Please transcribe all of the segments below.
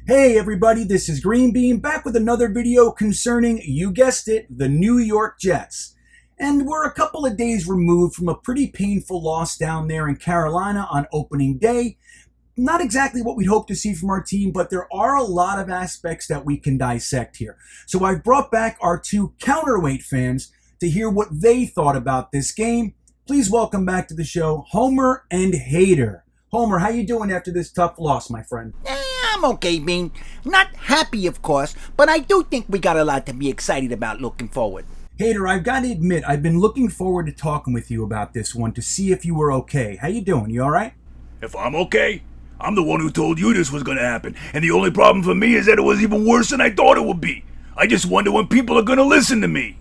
Hey everybody, this is GreenBean back with another video concerning, you guessed it, the New York Jets. And we're a couple of days removed from a pretty painful loss down there in Carolina on opening day. Not exactly what we'd hope to see from our team, but there are a lot of aspects that we can dissect here. So I've brought back our two counterweight fans to hear what they thought about this game. Please welcome back to the show, Homer and Hater. Homer, how you doing after this tough loss, my friend? I'm okay, Bean. Not happy, of course, but I do think we got a lot to be excited about looking forward. Hater, I've got to admit, I've been looking forward to talking with you about this one to see if you were okay. How you doing? You all right? If I'm okay, I'm the one who told you this was going to happen, and the only problem for me is that it was even worse than I thought it would be. I just wonder when people are going to listen to me.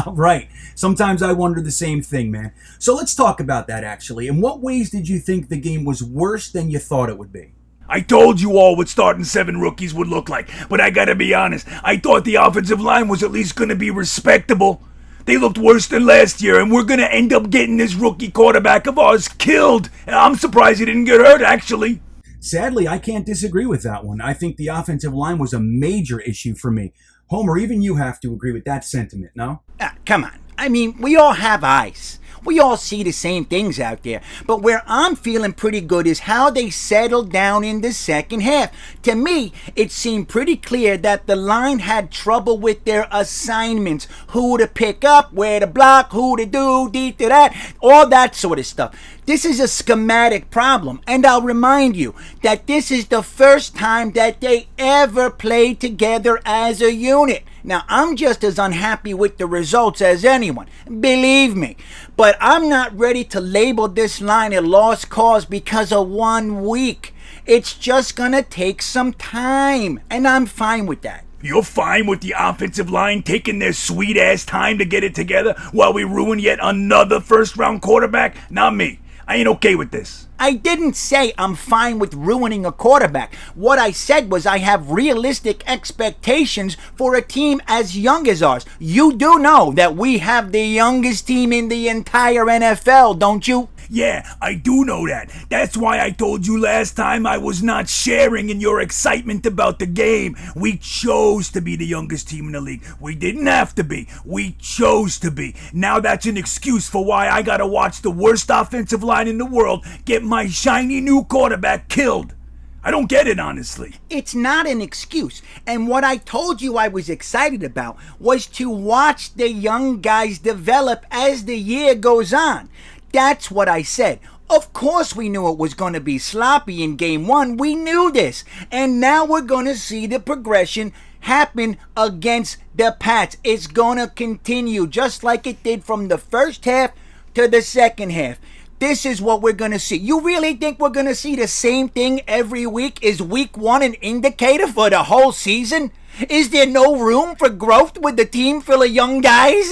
Right. Sometimes I wonder the same thing, man. So let's talk about that, actually. In what ways did you think the game was worse than you thought it would be? I told you all what starting 7 rookies would look like, but I gotta be honest, I thought the offensive line was at least gonna be respectable. They looked worse than last year, and we're gonna end up getting this rookie quarterback of ours killed. I'm surprised he didn't get hurt, actually. Sadly, I can't disagree with that one. I think the offensive line was a major issue for me. Homer, even you have to agree with that sentiment, no? Come on. I mean, we all have eyes. We all see the same things out there. But where I'm feeling pretty good is how they settled down in the second half. To me, it seemed pretty clear that the line had trouble with their assignments. Who to pick up, where to block, who to do, to that, all that sort of stuff. This is a schematic problem, and I'll remind you that this is the first time that they ever played together as a unit. Now, I'm just as unhappy with the results as anyone, believe me. But I'm not ready to label this line a lost cause because of 1 week. It's just gonna take some time, and I'm fine with that. You're fine with the offensive line taking their sweet-ass time to get it together while we ruin yet another first-round quarterback? Not me. I ain't okay with this. I didn't say I'm fine with ruining a quarterback. What I said was I have realistic expectations for a team as young as ours. You do know that we have the youngest team in the entire NFL, don't you? Yeah, I do know that. That's why I told you last time I was not sharing in your excitement about the game. We chose to be the youngest team in the league. We didn't have to be. We chose to be. Now that's an excuse for why I gotta watch the worst offensive line in the world get my shiny new quarterback killed. I don't get it, honestly. It's not an excuse. And what I told you I was excited about was to watch the young guys develop as the year goes on. That's what I said. Of course we knew it was going to be sloppy in game 1. We knew this. And now we're going to see the progression happen against the Pats. It's going to continue just like it did from the first half to the second half. This is what we're going to see. You really think we're going to see the same thing every week? Is week 1 an indicator for the whole season? Is there no room for growth with the team full of young guys?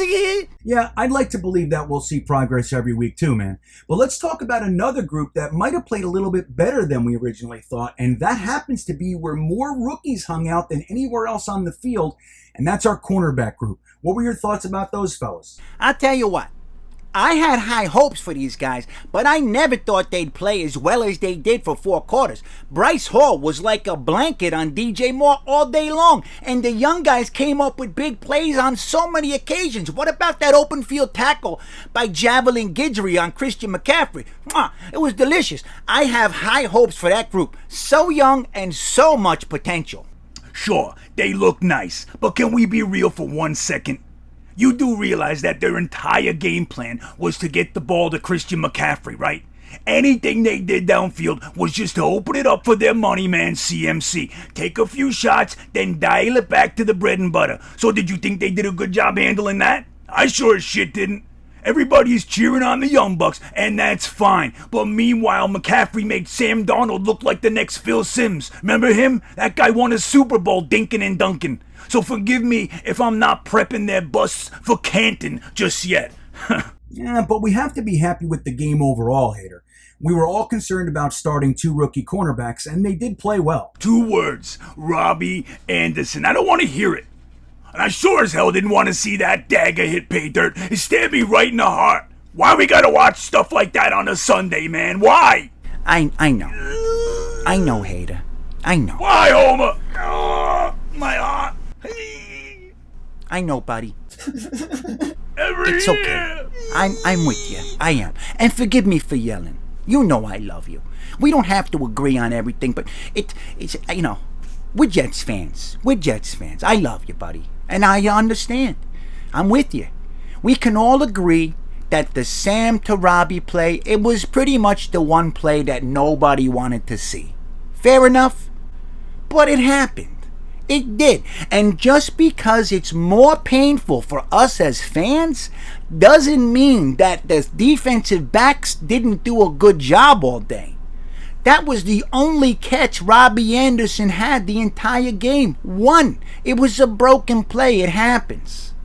Yeah, I'd like to believe that we'll see progress every week too, man. But let's talk about another group that might have played a little bit better than we originally thought, and that happens to be where more rookies hung out than anywhere else on the field, and that's our cornerback group. What were your thoughts about those fellas? I'll tell you what. I had high hopes for these guys, but I never thought they'd play as well as they did for 4 quarters. Bryce Hall was like a blanket on DJ Moore all day long, and the young guys came up with big plays on so many occasions. What about that open field tackle by Javelin Guidry on Christian McCaffrey? It was delicious. I have high hopes for that group. So young and so much potential. Sure, they look nice, but can we be real for 1 second? You do realize that their entire game plan was to get the ball to Christian McCaffrey, right? Anything they did downfield was just to open it up for their money man CMC. Take a few shots, then dial it back to the bread and butter. So did you think they did a good job handling that? I sure as shit didn't. Everybody's cheering on the Young Bucks, and that's fine. But meanwhile, McCaffrey made Sam Darnold look like the next Phil Simms. Remember him? That guy won a Super Bowl dinking and dunking. So forgive me if I'm not prepping their busts for Canton just yet. Yeah, but we have to be happy with the game overall, Hater. We were all concerned about starting 2 rookie cornerbacks, and they did play well. 2 words, Robbie Anderson. I don't want to hear it. And I sure as hell didn't want to see that dagger hit pay dirt. It stabbed me right in the heart. Why we gotta watch stuff like that on a Sunday, man? Why? I know. I know, Hater. I know. Why, Homer? I know, buddy. Every It's okay. year. I'm with you. I am. And forgive me for yelling. You know I love you. We don't have to agree on everything, but it's we're Jets fans. We're Jets fans. I love you, buddy. And I understand. I'm with you. We can all agree that the Sam Tarabi play, it was pretty much the one play that nobody wanted to see. Fair enough? But it happened. It did. And just because it's more painful for us as fans doesn't mean that the defensive backs didn't do a good job all day. That was the only catch Robbie Anderson had the entire game. One. It was a broken play. It happens.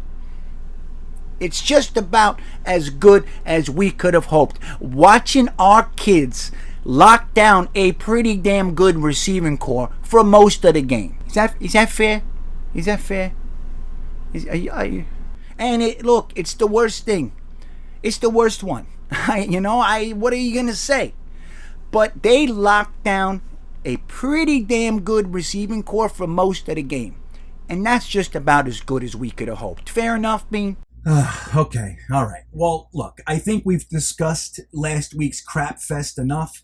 It's just about as good as we could have hoped. Watching our kids lock down a pretty damn good receiving core for most of the game. Is that fair? Is that fair? Look, it's the worst thing. It's the worst one. What are you gonna say? But they locked down a pretty damn good receiving core for most of the game. And that's just about as good as we could have hoped. Fair enough, Bean? Okay, all right. Well, look, I think we've discussed last week's crap fest enough.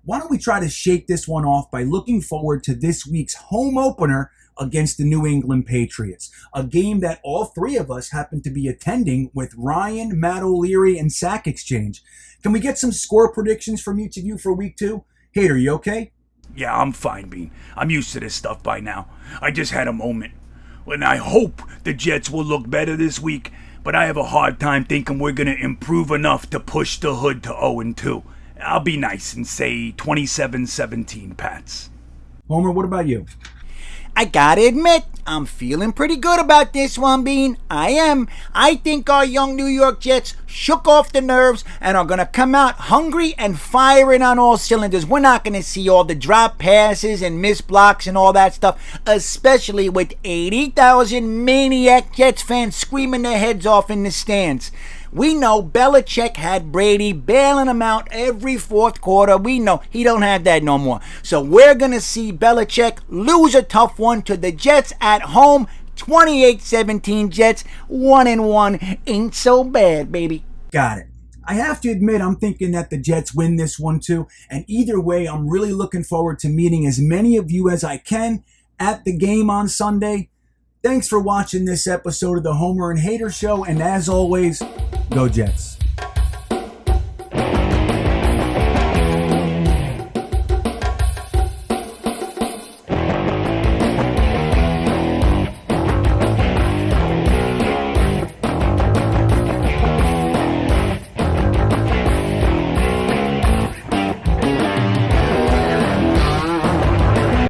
Why don't we try to shake this one off by looking forward to this week's home opener against the New England Patriots, a game that all three of us happen to be attending with Ryan, Matt O'Leary, and Sack Exchange. Can we get some score predictions from each of you for week 2? Hater, you okay? Yeah, I'm fine, Bean. I'm used to this stuff by now. I just had a moment. And I hope the Jets will look better this week, but I have a hard time thinking we're going to improve enough to push the hood to 0-2. I'll be nice and say 27-17, Pats. Homer, what about you? I gotta admit, I'm feeling pretty good about this one, Bean. I am. I think our young New York Jets shook off the nerves and are gonna come out hungry and firing on all cylinders. We're not gonna see all the drop passes and missed blocks and all that stuff, especially with 80,000 maniac Jets fans screaming their heads off in the stands. We know Belichick had Brady bailing him out every fourth quarter. We know he don't have that no more. So we're going to see Belichick lose a tough one to the Jets at home. 28-17 Jets, 1-1. Ain't so bad, baby. Got it. I have to admit, I'm thinking that the Jets win this one too. And either way, I'm really looking forward to meeting as many of you as I can at the game on Sunday. Thanks for watching this episode of the Homer and Hater Show. And as always, go Jets.